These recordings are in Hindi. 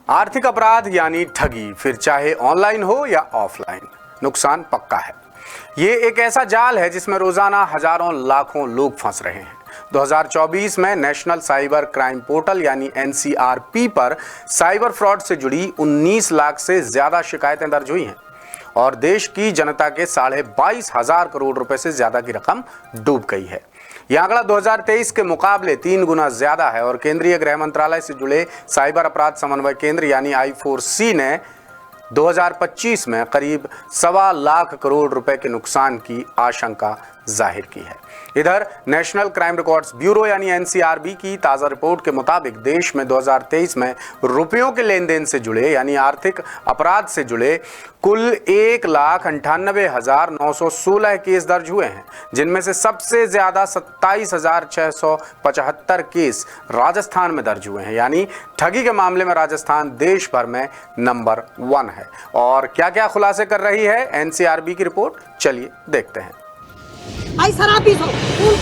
आर्थिक अपराध यानी ठगी, फिर चाहे ऑनलाइन हो या ऑफलाइन, नुकसान पक्का है। ये एक ऐसा जाल है जिसमें रोजाना हजारों लाखों लोग फंस रहे हैं। 2024 में नेशनल साइबर क्राइम पोर्टल यानी NCRP पर साइबर फ्रॉड से जुड़ी 19 लाख से ज्यादा शिकायतें दर्ज हुई हैं और देश की जनता के 22,500 करोड़ रुपए से ज्यादा की रकम डूब गई है। यह आंकड़ा 2023 के मुकाबले 3 गुना ज्यादा है और केंद्रीय गृह मंत्रालय से जुड़े साइबर अपराध समन्वय केंद्र यानी I4C ने 2025 में करीब 1.25 लाख करोड़ रुपए के नुकसान की आशंका जाहिर की है। इधर नेशनल क्राइम रिकॉर्ड्स ब्यूरो यानी NCRB की ताज़ा रिपोर्ट के मुताबिक देश में 2023 में रुपयों के लेन देन से जुड़े यानी आर्थिक अपराध से जुड़े कुल 1,98,916 केस दर्ज हुए हैं, जिनमें से सबसे ज्यादा 27,675 केस राजस्थान में दर्ज हुए हैं। यानी ठगी के मामले में राजस्थान देश भर में नंबर 1 है। और क्या क्या खुलासे कर रही है NCRB की रिपोर्ट, चलिए देखते हैं। आई शराबी हो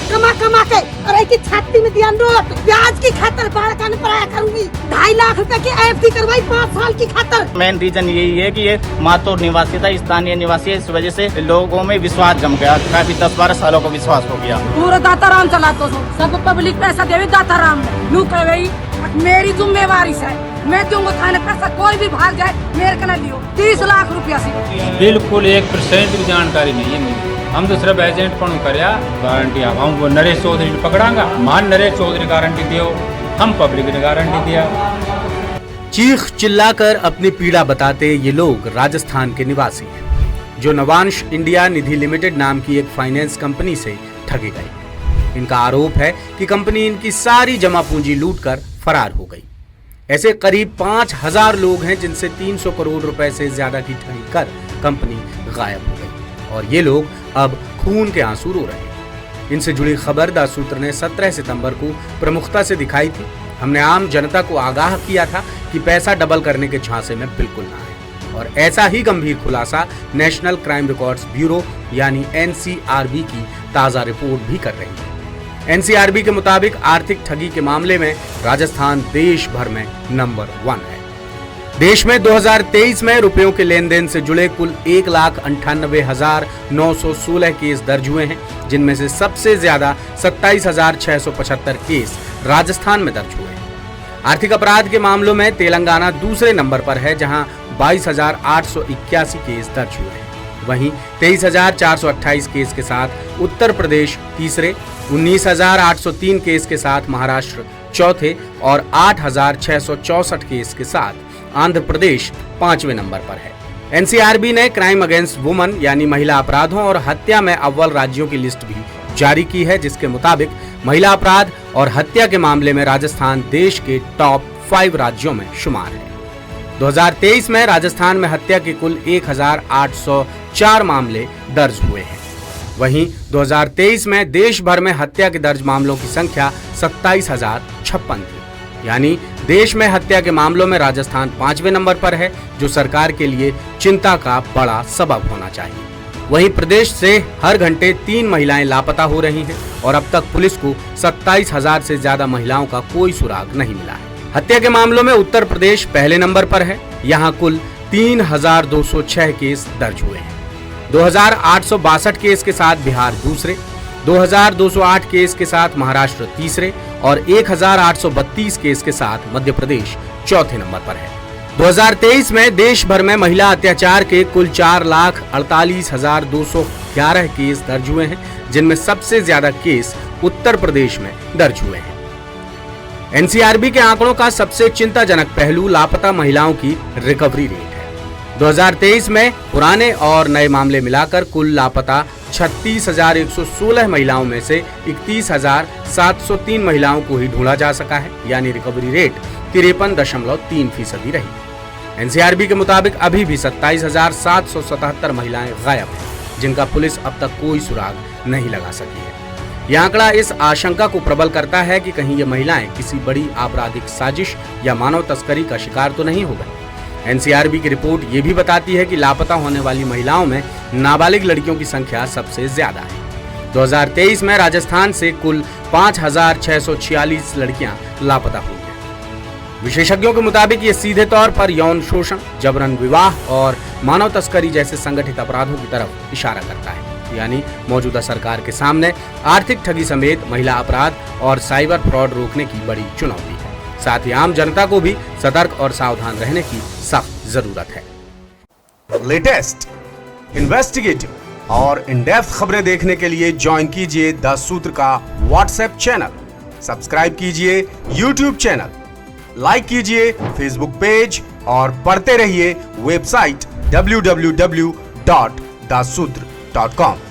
कमा के और एक छाती में दिया नोट, ब्याज की खातर बालकन पढ़ाया करूंगी। 2.5 लाख रुपए की FD करवाई 5 साल की खातर। मेन रीजन यही है कि ये मातोर निवासी था, स्थानीय निवासी है, इस वजह से लोगों में विश्वास जम गया। काफी 10-12 सालों का विश्वास हो गया। पूरा दाताराम चलाते हो, सब पब्लिक पैसा देवे दाताराम में। लू कहे मेरी जिम्मेवारी है, मैं दूंगा थाने पैसा, कोई भी भाग जाए मेरे का न लियो। 30 लाख रुपया से बिल्कुल 1% की जानकारी नहीं है मेरी। हम तो सिर्फ एजेंट पण करया गारंटी हम वो नरेश चौधरी ने पकड़ांगा, मान नरेश चौधरी गारंटी दियो, हम पब्लिक ने गारंटी दिया। चीख चिल्लाकर अपनी पीड़ा बताते ये लोग राजस्थान के निवासी हैं, जो नवांश इंडिया निधि लिमिटेड नाम की एक फाइनेंस कंपनी से ठगे गए। इनका आरोप है कि कंपनी इनकी सारी जमा पूंजी लूटकर फरार हो गई। ऐसे करीब 5,000 लोग हैं जिनसे 300 करोड़ रुपए से ज्यादा की ठगी कर कंपनी गायब हो गई और ये लोग अब खून के आंसू रो रहे हैं। इनसे जुड़ी खबर द सूत्र ने 17 सितंबर को प्रमुखता से दिखाई थी। हमने आम जनता को आगाह किया था कि पैसा डबल करने के झांसे में बिल्कुल ना आए और ऐसा ही गंभीर खुलासा नेशनल क्राइम रिकॉर्ड्स ब्यूरो यानी NCRB की ताजा रिपोर्ट भी कर रही है। NCRB के मुताबिक आर्थिक ठगी के मामले में राजस्थान देश भर में नंबर 1 है। देश में 2023 में रुपयों के लेन देन से जुड़े कुल 1,98,916 केस दर्ज हुए हैं, जिनमें से सबसे ज्यादा 27,675 केस राजस्थान में दर्ज हुए हैं। आर्थिक अपराध के मामलों में तेलंगाना दूसरे नंबर पर है, जहां 22,881 केस दर्ज हुए हैं। वहीं 23,428 केस के साथ उत्तर प्रदेश तीसरे, 19,803 केस के साथ महाराष्ट्र चौथे और 8,664 केस के साथ आंध्र प्रदेश 5वें नंबर पर है। NCRB ने क्राइम अगेंस्ट वुमन यानी महिला अपराधों और हत्या में अव्वल राज्यों की लिस्ट भी जारी की है, जिसके मुताबिक महिला अपराध और हत्या के मामले में राजस्थान देश के टॉप 5 राज्यों में शुमार है। 2023 में राजस्थान में हत्या के कुल 1,804 मामले दर्ज हुए हैं। वहीं 2023 में देश भर में हत्या के दर्ज मामलों की संख्या 27,056 थी। यानी देश में हत्या के मामलों में राजस्थान 5वें नंबर पर है, जो सरकार के लिए चिंता का बड़ा सबब होना चाहिए। वहीं प्रदेश से हर घंटे 3 महिलाएं लापता हो रही हैं और अब तक पुलिस को 27,000 से ज्यादा महिलाओं का कोई सुराग नहीं मिला है। हत्या के मामलों में उत्तर प्रदेश पहले नंबर पर है। यहाँ कुल 3,206 केस दर्ज हुए हैं। 2,862 केस के साथ बिहार दूसरे, 2,208 केस के साथ महाराष्ट्र तीसरे और 1,832 केस के साथ मध्य प्रदेश चौथे नंबर पर है। 2023 में देश भर में महिला अत्याचार के कुल 4,48,211 केस दर्ज हुए हैं, जिनमें सबसे ज्यादा केस उत्तर प्रदेश में दर्ज हुए हैं। NCRB के आंकड़ों का सबसे चिंताजनक पहलू लापता महिलाओं की रिकवरी रेट है। 2023 में पुराने और नए मामले मिलाकर कुल लापता 36,116 महिलाओं में से 31,703 महिलाओं को ही ढूंढा जा सका है, यानी रिकवरी रेट 53.3% रही। NCRB के मुताबिक अभी भी 27,777 महिलाएं गायब हैं, जिनका पुलिस अब तक कोई सुराग नहीं लगा सकी है। यह आंकड़ा इस आशंका को प्रबल करता है कि कहीं ये महिलाएं किसी बड़ी आपराधिक साजिश या मानव तस्करी का शिकार तो नहीं हो गई। NCRB की रिपोर्ट ये भी बताती है कि लापता होने वाली महिलाओं में नाबालिग लड़कियों की संख्या सबसे ज्यादा है। 2023 में राजस्थान से कुल 5,646 लड़कियां लापता हुई हैं। विशेषज्ञों के मुताबिक ये सीधे तौर पर यौन शोषण, जबरन विवाह और मानव तस्करी जैसे संगठित अपराधों की तरफ इशारा करता है। यानी मौजूदा सरकार के सामने आर्थिक ठगी समेत महिला अपराध और साइबर फ्रॉड रोकने की बड़ी चुनौती है। साथ ही आम जनता को भी सतर्क और सावधान रहने की सख्त जरूरत है। लेटेस्ट, इन्वेस्टिगेटिव और इन डेप्थ खबरें देखने के लिए ज्वाइन कीजिए द सूत्र का व्हाट्सएप चैनल, सब्सक्राइब कीजिए यूट्यूब चैनल, लाइक कीजिए फेसबुक पेज और पढ़ते रहिए वेबसाइट www.daसूत्र.com।